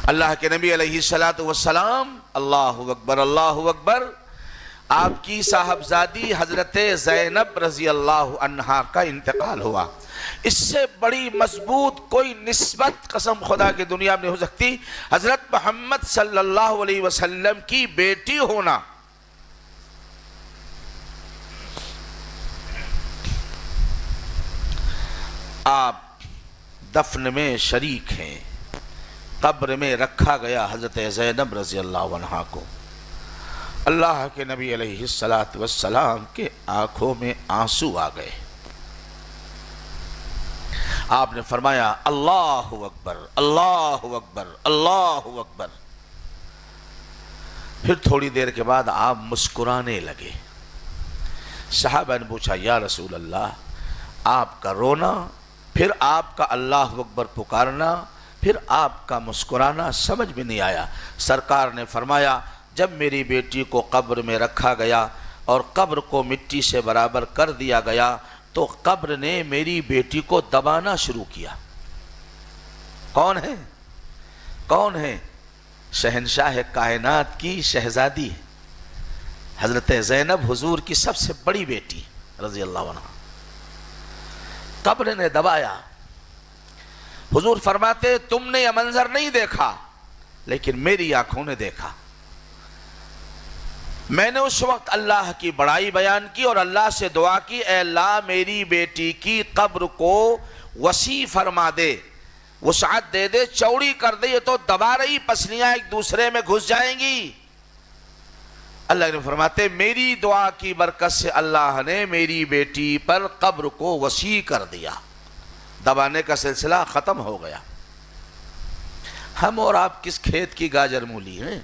اللہ کے نبی علیہ السلام اللہ اکبر اللہ اکبر، آپ کی صاحبزادی حضرت زینب رضی اللہ عنہا کا انتقال ہوا۔ اس سے بڑی مضبوط کوئی نسبت قسم خدا کی دنیا میں نہیں ہو سکتی، حضرت محمد صلی اللہ علیہ وسلم کی بیٹی ہونا۔ آپ دفن میں شریک ہیں، قبر میں رکھا گیا حضرت زینب رضی اللہ عنہا کو۔ اللہ کے نبی علیہ السلام کے آنکھوں میں آنسو آ گئے۔ آپ نے فرمایا اللہ اکبر اللہ اکبر اللہ اکبر۔ پھر تھوڑی دیر کے بعد آپ مسکرانے لگے۔ صحابہ نے پوچھا یا رسول اللہ، آپ کا رونا، پھر آپ کا اللہ اکبر پکارنا، پھر آپ کا مسکرانا سمجھ میں نہیں آیا۔ سرکار نے فرمایا جب میری بیٹی کو قبر میں رکھا گیا اور قبر کو مٹی سے برابر کر دیا گیا تو قبر نے میری بیٹی کو دبانا شروع کیا۔ کون ہے؟ کون ہے؟ شہنشاہ کائنات کی شہزادی حضرت زینب، حضور کی سب سے بڑی بیٹی رضی اللہ عنہ۔ قبر نے دبایا۔ حضور فرماتے تم نے یہ منظر نہیں دیکھا لیکن میری آنکھوں نے دیکھا۔ میں نے اس وقت اللہ کی بڑائی بیان کی اور اللہ سے دعا کی اے اللہ میری بیٹی کی قبر کو وسیع فرما دے، وسعت دے دے، چوڑی کر دے، یہ تو دبا رہی پسلیاں ایک دوسرے میں گھس جائیں گی۔ اللہ نے فرماتے میری دعا کی برکت سے اللہ نے میری بیٹی پر قبر کو وسیع کر دیا، دبانے کا سلسلہ ختم ہو گیا۔ ہم اور آپ کس کھیت کی گاجر مولی ہیں؟